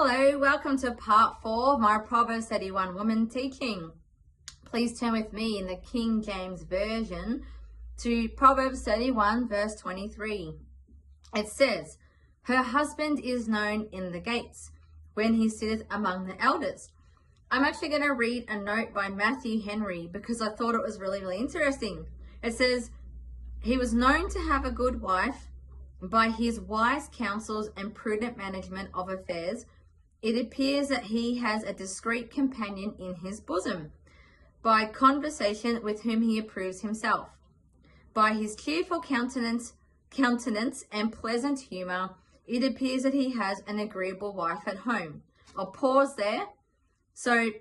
Hello, welcome to part 4 of my Proverbs 31 woman teaching. Please turn with me in the King James Version to Proverbs 31 verse 23. It says, "Her husband is known in the gates, when he sitteth among the elders." I'm actually going to read a note by Matthew Henry because I thought it was really interesting. It says, "He was known to have a good wife by his wise counsels and prudent management of affairs. It appears that he has a discreet companion in his bosom, by conversation with whom he approves himself. By his cheerful countenance and pleasant humour, it appears that he has an agreeable wife at home." I'll pause there. So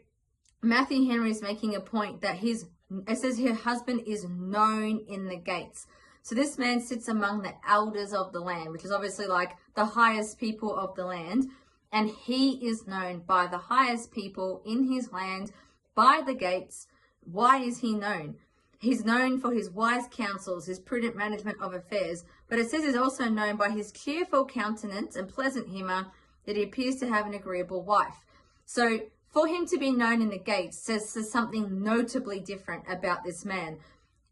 Matthew Henry is making a point that it says her husband is known in the gates. So this man sits among the elders of the land, which is obviously like the highest people of the land. And he is known by the highest people in his land, by the gates. Why is he known? He's known for his wise counsels, his prudent management of affairs. But it says he's also known by his cheerful countenance and pleasant humour, that he appears to have an agreeable wife. So for him to be known in the gates says something notably different about this man.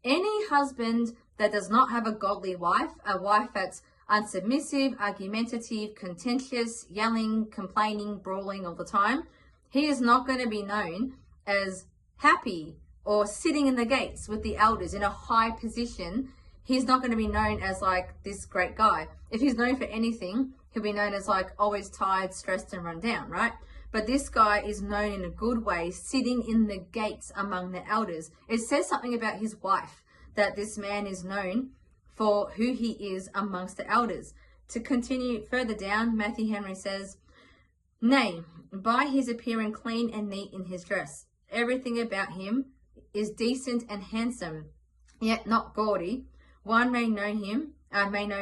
Any husband that does not have a godly wife, a wife that's unsubmissive, argumentative, contentious, yelling, complaining, brawling all the time, he is not going to be known as happy or sitting in the gates with the elders in a high position. He's not going to be known as like this great guy. If he's known for anything, he'll be known as like always tired, stressed, and run down, right? But this guy is known in a good way, sitting in the gates among the elders. It says something about his wife, that this man is known for who he is amongst the elders. To continue further down, Matthew Henry says, "Nay, by his appearing clean and neat in his dress, everything about him is decent and handsome, yet not gaudy. One may know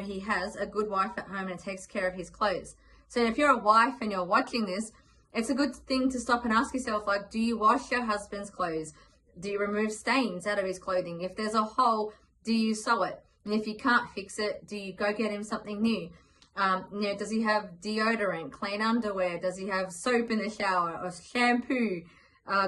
he has a good wife at home and takes care of his clothes." So if you're a wife and you're watching this, it's a good thing to stop and ask yourself, like, do you wash your husband's clothes? Do you remove stains out of his clothing? If there's a hole, do you sew it? And if you can't fix it, do you go get him something new? Does he have deodorant, clean underwear? Does he have soap in the shower or shampoo,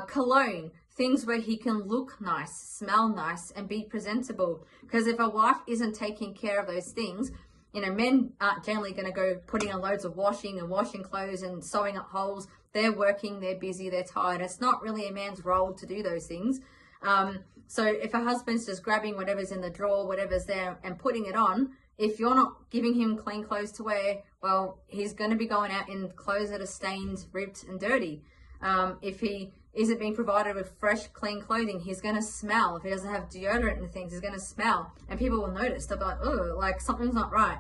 cologne? Things where he can look nice, smell nice, and be presentable. Because if a wife isn't taking care of those things, men aren't generally going to go putting on loads of washing clothes and sewing up holes. They're working, they're busy, they're tired. It's not really a man's role to do those things. So if a husband's just grabbing whatever's in the drawer, whatever's there, and putting it on, if you're not giving him clean clothes to wear, well, he's going to be going out in clothes that are stained, ripped, and dirty. If he isn't being provided with fresh, clean clothing, he's going to smell. If he doesn't have deodorant and things, he's going to smell. And people will notice. They'll be like, oh, like something's not right.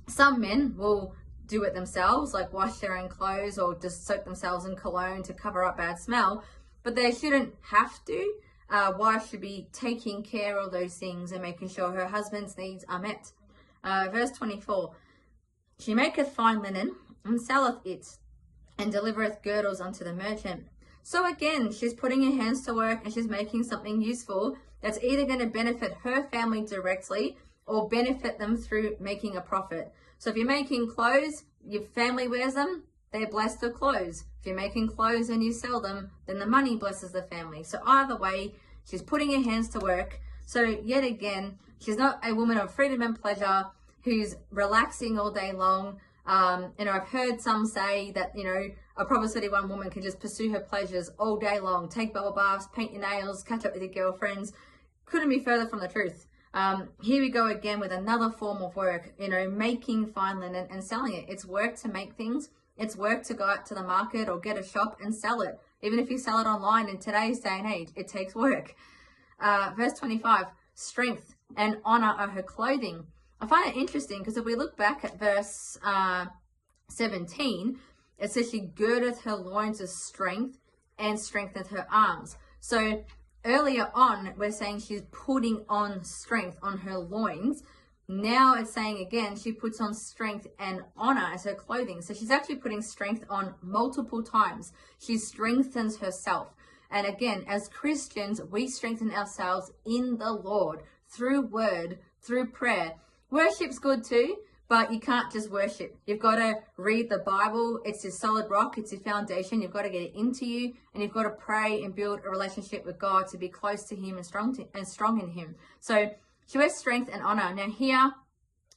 Some men will do it themselves, like wash their own clothes or just soak themselves in cologne to cover up bad smell. But they shouldn't have to. Wife should be taking care of those things and making sure her husband's needs are met. Verse 24, "She maketh fine linen and selleth it, and delivereth girdles unto the merchant." So again, she's putting her hands to work and she's making something useful that's either going to benefit her family directly or benefit them through making a profit. So if you're making clothes, your family wears them, they're blessed with clothes. If you're making clothes and you sell them, then the money blesses the family. So either way, she's putting her hands to work. So yet again, she's not a woman of freedom and pleasure who's relaxing all day long. I've heard some say that, a Proverbs 31 woman can just pursue her pleasures all day long, take bubble baths, paint your nails, catch up with your girlfriends. Couldn't be further from the truth. Here we go again with another form of work, making fine linen and selling it. It's work to make things. It's work to go out to the market or get a shop and sell it. Even if you sell it online in today's day and age, it takes work. Verse 25, "Strength and honor are her clothing." I find it interesting because if we look back at verse 17, it says she girdeth her loins with strength and strengtheneth her arms. So earlier on, we're saying she's putting on strength on her loins. Now it's saying again, she puts on strength and honor as her clothing. So she's actually putting strength on multiple times. She strengthens herself. And again, as Christians, we strengthen ourselves in the Lord through word, through prayer. Worship's good too, but you can't just worship. You've got to read the Bible. It's your solid rock. It's your foundation. You've got to get it into you, and you've got to pray and build a relationship with God to be close to him and strong in him. So she wears strength and honor. Now here,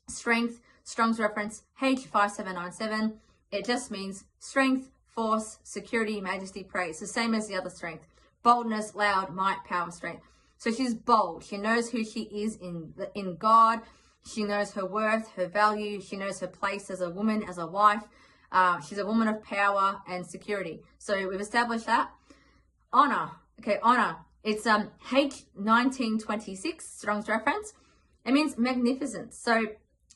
strength, Strong's reference, H5797. It just means strength, force, security, majesty, praise. The same as the other strength. Boldness, loud, might, power, strength. So she's bold. She knows who she is in God. She knows her worth, her value. She knows her place as a woman, as a wife. She's a woman of power and security. So we've established that. Honor. Okay, honor. It's H1926, Strong's reference. It means magnificence. So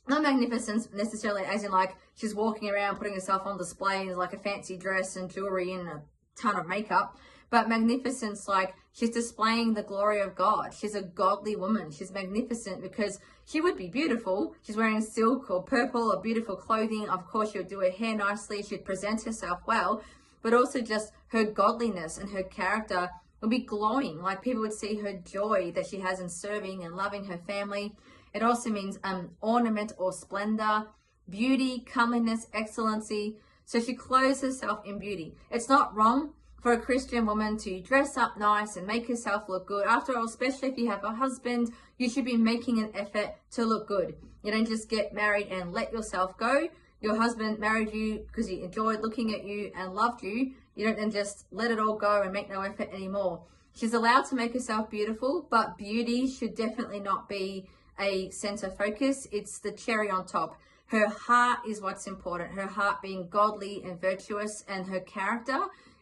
not magnificence necessarily as in like she's walking around putting herself on display in like a fancy dress and jewelry and a ton of makeup. But magnificence, like she's displaying the glory of God. She's a godly woman. She's magnificent because she would be beautiful. She's wearing silk or purple or beautiful clothing. Of course, she would do her hair nicely. She'd present herself well. But also just her godliness and her character would be glowing. Like people would see her joy that she has in serving and loving her family. It also means ornament or splendor, beauty, comeliness, excellency. So she clothes herself in beauty. It's not wrong for a Christian woman to dress up nice and make herself look good. After all, especially if you have a husband, you should be making an effort to look good. You don't just get married and let yourself go. Your husband married you because he enjoyed looking at you and loved you. You don't then just let it all go and make no effort anymore. She's allowed to make herself beautiful, but beauty should definitely not be a center focus. It's the cherry on top. Her heart is what's important. Her heart being godly and virtuous, and her character,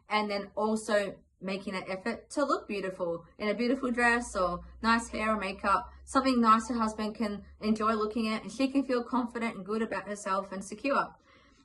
and then also making an effort to look beautiful in a beautiful dress or nice hair or makeup, something nice her husband can enjoy looking at, and she can feel confident and good about herself and secure.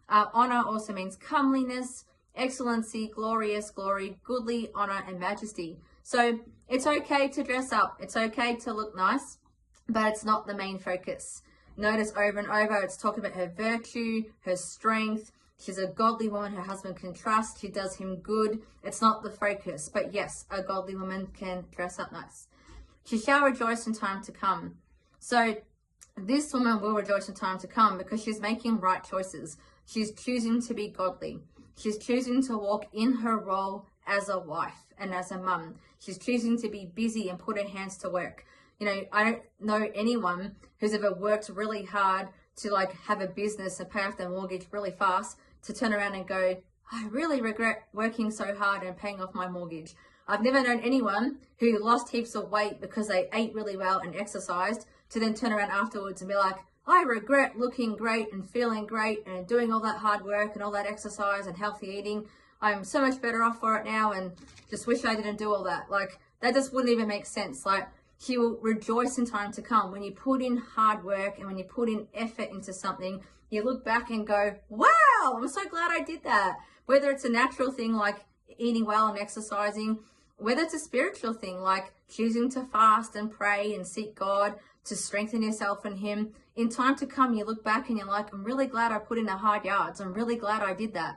Honor also means comeliness, excellency, glorious, glory, goodly, honor, and majesty. So it's okay to dress up. It's okay to look nice, but it's not the main focus. Notice over and over, it's talking about her virtue, her strength. She's a godly woman her husband can trust. She does him good. It's not the focus, but yes, a godly woman can dress up nice. She shall rejoice in time to come. So this woman will rejoice in time to come because she's making right choices. She's choosing to be godly. She's choosing to walk in her role as a wife and as a mum. She's choosing to be busy and put her hands to work. You know, I don't know anyone who's ever worked really hard to like have a business and pay off their mortgage really fast to turn around and go, I really regret working so hard and paying off my mortgage. I've never known anyone who lost heaps of weight because they ate really well and exercised to then turn around afterwards and be like, I regret looking great and feeling great and doing all that hard work and all that exercise and healthy eating. I'm so much better off for it now and just wish I didn't do all that. Like that just wouldn't even make sense. Like she will rejoice in time to come. When you put in hard work and when you put in effort into something, you look back and go, wow, I'm so glad I did that. Whether it's a natural thing like eating well and exercising, whether it's a spiritual thing like choosing to fast and pray and seek God to strengthen yourself in him, in time to come, you look back and you're like, I'm really glad I put in the hard yards. I'm really glad I did that.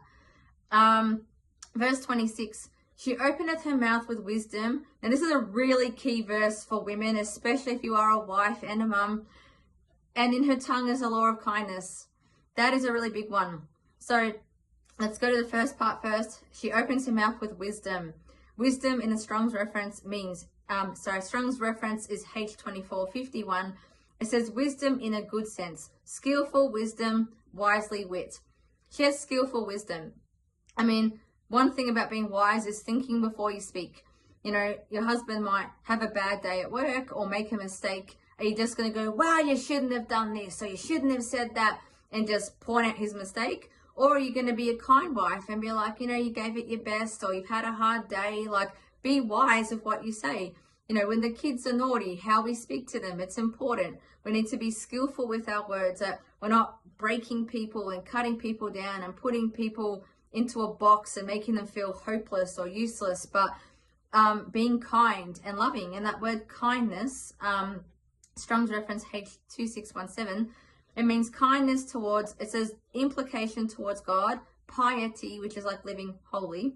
Verse 26, she openeth her mouth with wisdom. And this is a really key verse for women, especially if you are a wife and a mum. And in her tongue is a law of kindness. That is a really big one. So let's go to the first part first. She opens her mouth with wisdom. Wisdom in the Strong's reference means, Strong's reference is H2451. It says wisdom in a good sense, skillful wisdom, wisely wit. She has skillful wisdom. I mean, one thing about being wise is thinking before you speak. You know, your husband might have a bad day at work or make a mistake. Are you just going to go, wow, you shouldn't have done this, or you shouldn't have said that, and just point out his mistake? Or are you going to be a kind wife and be like, you know, you gave it your best, or you've had a hard day? Like, be wise of what you say. You know, when the kids are naughty, how we speak to them, it's important. We need to be skillful with our words, that we're not breaking people and cutting people down and putting people into a box and making them feel hopeless or useless, but being kind and loving. And that word kindness, Strong's reference H2617, it means kindness towards, it says implication towards God, piety, which is like living holy,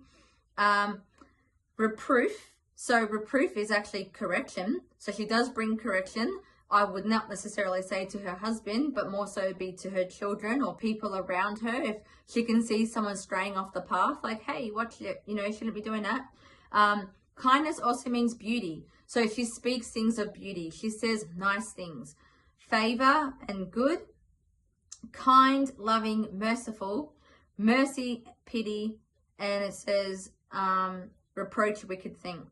reproof. So reproof is actually correction. So she does bring correction, I would not necessarily say to her husband, but more so be to her children or people around her. If she can see someone straying off the path, like, hey, watch it, you know, shouldn't be doing that. Kindness also means beauty. So she speaks things of beauty. She says nice things. Favor and good, kind, loving, merciful, mercy, pity, and it says reproach, wicked thing.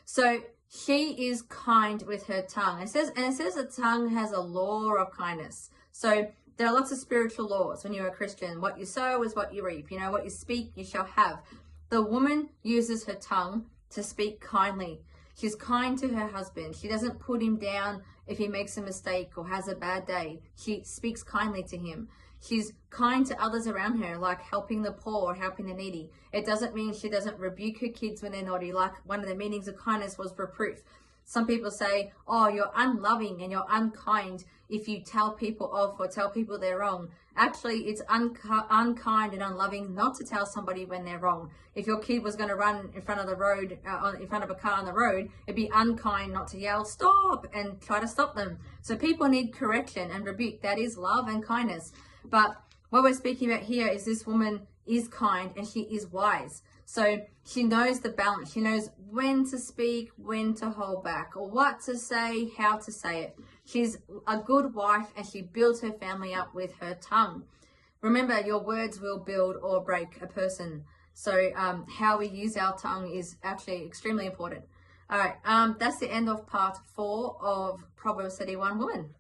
So she is kind with her tongue. It says the tongue has a law of kindness. So there are lots of spiritual laws when you're a Christian. What you sow is what you reap. You know, what you speak, you shall have. The woman uses her tongue to speak kindly. She's kind to her husband. She doesn't put him down if he makes a mistake or has a bad day. She speaks kindly to him. She's kind to others around her, like helping the poor or helping the needy. It doesn't mean she doesn't rebuke her kids when they're naughty. Like one of the meanings of kindness was reproof. Some people say, oh, you're unloving and you're unkind if you tell people off or tell people they're wrong. Actually, it's unkind and unloving not to tell somebody when they're wrong. If your kid was going to run in front of the road, in front of a car on the road, it'd be unkind not to yell, stop, and try to stop them. So people need correction and rebuke. That is love and kindness. But what we're speaking about here is this woman is kind and she is wise. So she knows the balance. She knows when to speak, when to hold back, or what to say, how to say it. She's a good wife and she builds her family up with her tongue. Remember, your words will build or break a person. So how we use our tongue is actually extremely important. All right, that's the end of part 4 of Proverbs 31 Woman.